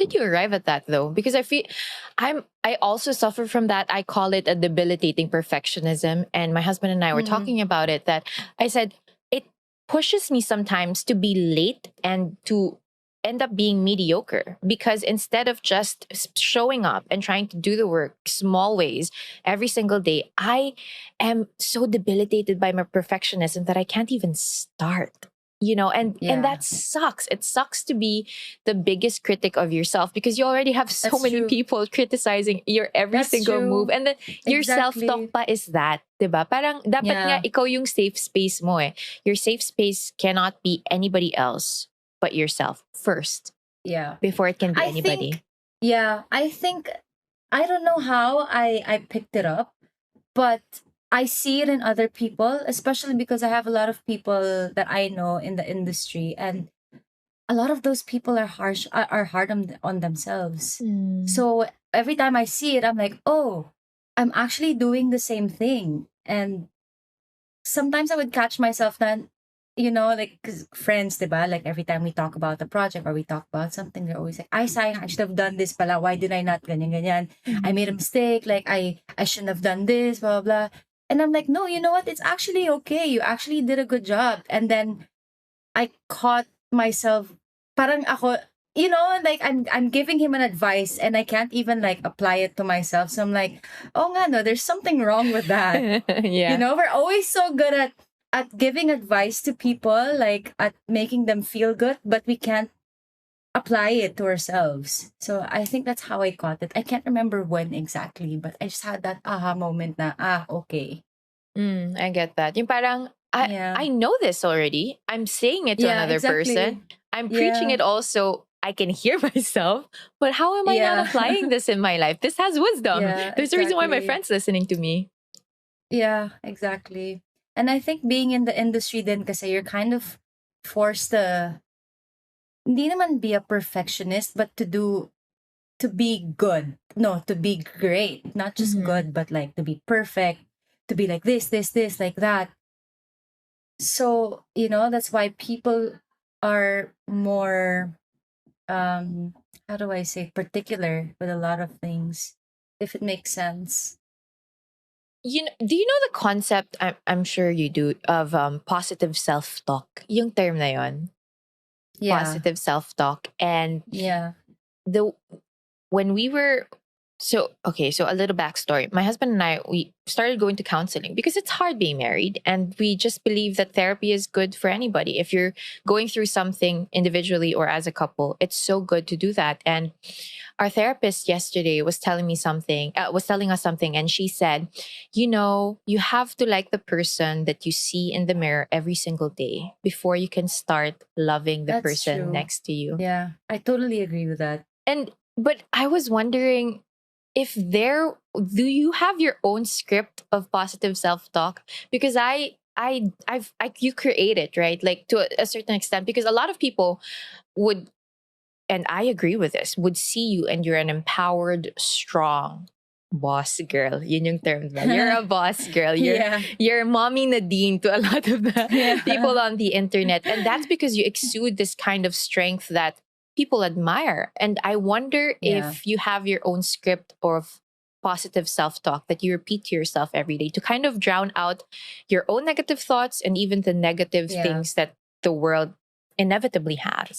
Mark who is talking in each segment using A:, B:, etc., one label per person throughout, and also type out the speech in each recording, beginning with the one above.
A: did you arrive at that though? Because I also suffer from that. I call it a debilitating perfectionism. And my husband and I were
B: Mm.
A: talking about it, that I said it pushes me sometimes to be late and to end up being mediocre, because instead of just showing up and trying to do the work small ways every single day, I am so debilitated by my perfectionism that I can't even start. And
B: Yeah,
A: that sucks. It sucks to be the biggest critic of yourself, because you already have so
B: that's
A: many
B: true.
A: people criticizing your every
B: That's
A: single move,
B: true.
A: and then your self-talk
B: Exactly.
A: pa is that, 'di ba? Parang dapat nga
B: Yeah.
A: ikaw yung safe space mo eh. Your safe space cannot be anybody else but yourself first
B: Yeah.
A: before it can be
B: I
A: anybody.
B: think, yeah, I think, I don't know how I picked it up, but I see it in other people, especially because I have a lot of people that I know in the industry, and a lot of those people are are hard on themselves.
A: Mm.
B: So every time I see it, I'm like, oh, I'm actually doing the same thing. And sometimes I would catch myself then, like 'cause friends, diba? Like every time we talk about the project or we talk about something, they're always like, "I sayang, I should have done this pala. Why did I not ganyan ganyan? I made a mistake. Like I shouldn't have done this, blah blah." And I'm like, no, you know what? It's actually okay. You actually did a good job. And then I caught myself, parang ako, like I'm giving him an advice and I can't even like apply it to myself. So I'm like, oh nga no, there's something wrong with that.
A: Yeah.
B: We're always so good at giving advice to people, like at making them feel good, but we can't apply it to ourselves. So I think that's how I caught it. I can't remember when exactly, but I just had that aha moment na, okay.
A: I get that. Yung parang,
B: Yeah.
A: I know this already. I'm saying it to
B: Yeah,
A: another
B: exactly.
A: person. I'm preaching
B: Yeah.
A: it also. I can hear myself, but how am I not
B: Yeah.
A: applying this in my life? This has wisdom.
B: Yeah,
A: There's a reason why my
B: exactly.
A: friend's listening to me.
B: Yeah, exactly. And I think being in the industry then kasi you're kind of forced to hindi naman be a perfectionist, but to be good. No, to be great. Not just
A: Mhm.
B: good, but like to be perfect, to be like this, like that. So, that's why people are more how do I say, particular with a lot of things, if it makes sense.
A: Do you know the concept? I'm sure you do, of positive self-talk. Yung term na yon,
B: Yeah.
A: positive self-talk, and
B: Yeah.
A: the when we were so a little backstory. My husband and I, we started going to counseling because it's hard being married, and we just believe that therapy is good for anybody. If you're going through something individually or as a couple, it's so good to do that. And our therapist yesterday was telling us something, and she said, you have to like the person that you see in the mirror every single day before you can start loving the
B: That's
A: person
B: true.
A: next to you.
B: Yeah, I totally agree with that.
A: But I was wondering, if do you have your own script of positive self-talk? Because you create it, right? Like to a certain extent, because a lot of people would, and I agree with this, would see you and you're an empowered, strong boss girl. Yun yung term, diba? You're a boss girl.
B: Yeah.
A: You're mommy Nadine to a lot of the
B: Yeah.
A: people on the internet. And that's because you exude this kind of strength that people admire. And I wonder
B: Yeah.
A: if you have your own script of positive self-talk that you repeat to yourself every day to kind of drown out your own negative thoughts and even the negative
B: Yeah.
A: things that the world inevitably has.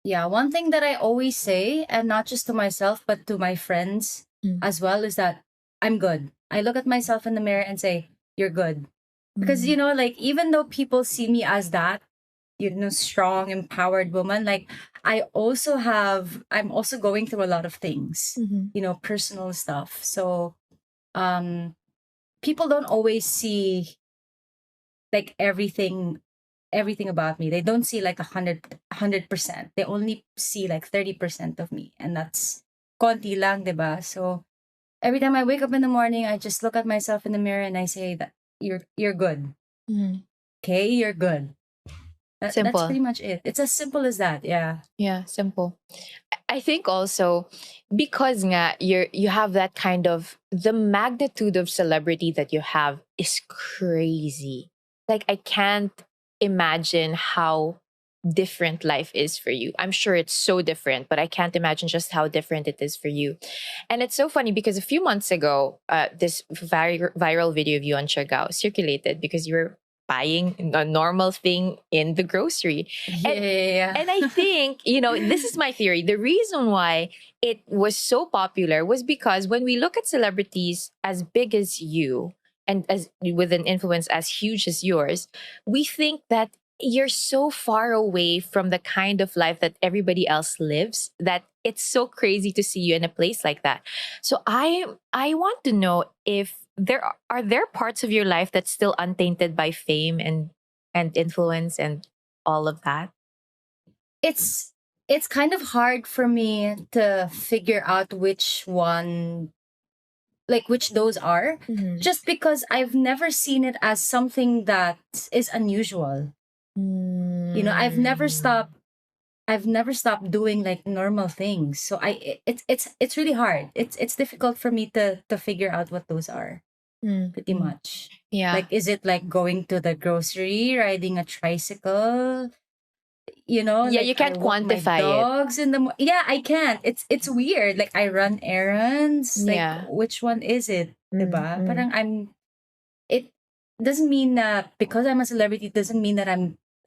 B: Yeah, one thing that I always say, and not just to myself, but to my friends as well, is that I'm good. I look at myself in the mirror and say, you're good. Because, like, even though people see me as that, strong, empowered woman, like, I'm also going through a lot of things,
A: Mhm.
B: personal stuff. So, people don't always see like everything about me. They don't see like 100%. They only see like 30% of me, and that's konti lang, diba? So every time I wake up in the morning, I just look at myself in the mirror and I say that you're good.
A: Mhm.
B: Okay, you're good. That's
A: Simple.
B: pretty much it. It's as simple as that. Yeah.
A: Yeah, simple. I think also because nga you have that kind of, the magnitude of celebrity that you have is crazy. Like I can't imagine how different life is for you. I'm sure it's so different, but I can't imagine just how different it is for you. And it's so funny because a few months ago, this viral video of you on Siargao circulated because you were buying a normal thing in the grocery.
B: Yeah,
A: And
B: yeah, yeah.
A: and I think, this is my theory. The reason why it was so popular was because when we look at celebrities as big as you and as with an influence as huge as yours, we think that you're so far away from the kind of life that everybody else lives that it's so crazy to see you in a place like that. So I want to know if there parts of your life that's still untainted by fame and influence and all of that.
B: it's it's kind of hard for me to figure out which one, like which those are,
A: Mhm.
B: just because I've never seen it as something that is unusual. You know,
A: Mm.
B: I've never stopped doing like normal things. So it's really hard. It's difficult for me to figure out what those are,
A: Mm,
B: pretty
A: mm.
B: much.
A: Yeah.
B: Like, is it like going to the grocery, riding a tricycle? You know,
A: Yeah,
B: like
A: you
B: I
A: can't
B: walk my
A: quantify it.
B: dogs in the yeah, I can't. It's weird. Like I run errands. Like
A: Yeah.
B: which one is it?
A: Mm,
B: Diba?
A: mm.
B: Parang it doesn't mean that because I'm a celebrity it doesn't mean that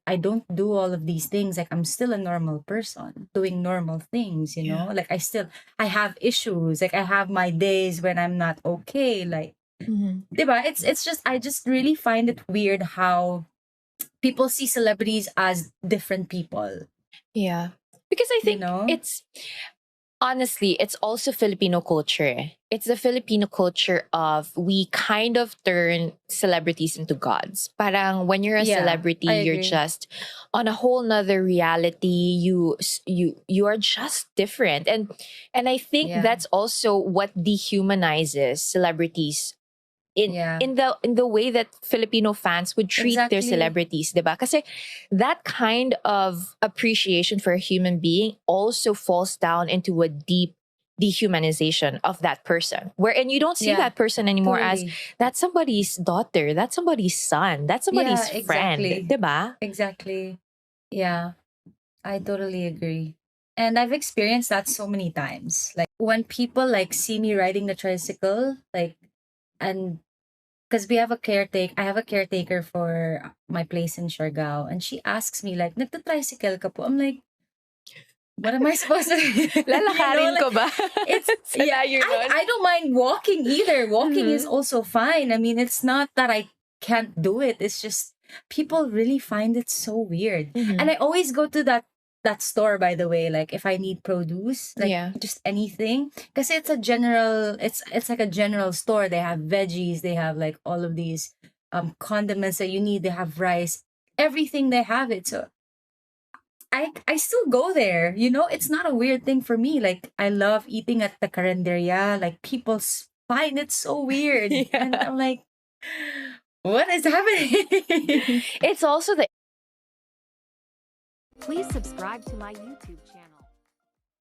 B: I don't do all of these things. Like I'm still a normal person doing normal things, you know?
A: Yeah.
B: Like I have issues. Like I have my days when I'm not okay. Like
A: Mhm.
B: diba? It's just I just really find it weird how people see celebrities as different people,
A: Yeah. Because I
B: you
A: think
B: know?
A: it's honestly, it's also Filipino culture. It's the Filipino culture of we kind of turn celebrities into gods. Parang when you're a
B: Yeah,
A: celebrity,
B: I
A: you're
B: agree.
A: just on a whole nother reality. You are just different, and I think
B: Yeah.
A: that's also what dehumanizes celebrities
B: Yeah.
A: in the way that Filipino fans would treat their
B: Exactly.
A: celebrities, diba? Kasi that kind of appreciation for a human being also falls down into a deep dehumanization of that person, wherein you don't see
B: Yeah.
A: that person anymore as
B: Totally.
A: that's somebody's daughter, that's somebody's son, that's
B: Yeah,
A: somebody's friend,
B: exactly.
A: diba?
B: Exactly. Yeah, I totally agree. And I've experienced that so many times. Like when people like see me riding the tricycle, like and because I have a caretaker for my place in Siargao, and she asks me like, "Nagta-tricycle ka po?" I'm like, "What am I supposed to?" you know,
A: Lalakarin
B: like
A: ko ba?
B: it's
A: Sa
B: yeah.
A: layo nun?
B: I don't mind walking either. Walking is
A: Mhm.
B: also fine. I mean, it's not that I can't do it. It's just people really find it so weird. And
A: Mhm.
B: I always go to that store, by the way, like if I need produce, like
A: Yeah.
B: just anything, because it's like a general store. They have veggies, they have like all of these condiments that you need. They have rice, everything they have it. So I still go there. You know, it's not a weird thing for me. Like I love eating at the carinderia. Like people find it so weird, and
A: Yeah.
B: I'm like, what is happening?
A: It's also the
C: Please subscribe to my YouTube channel.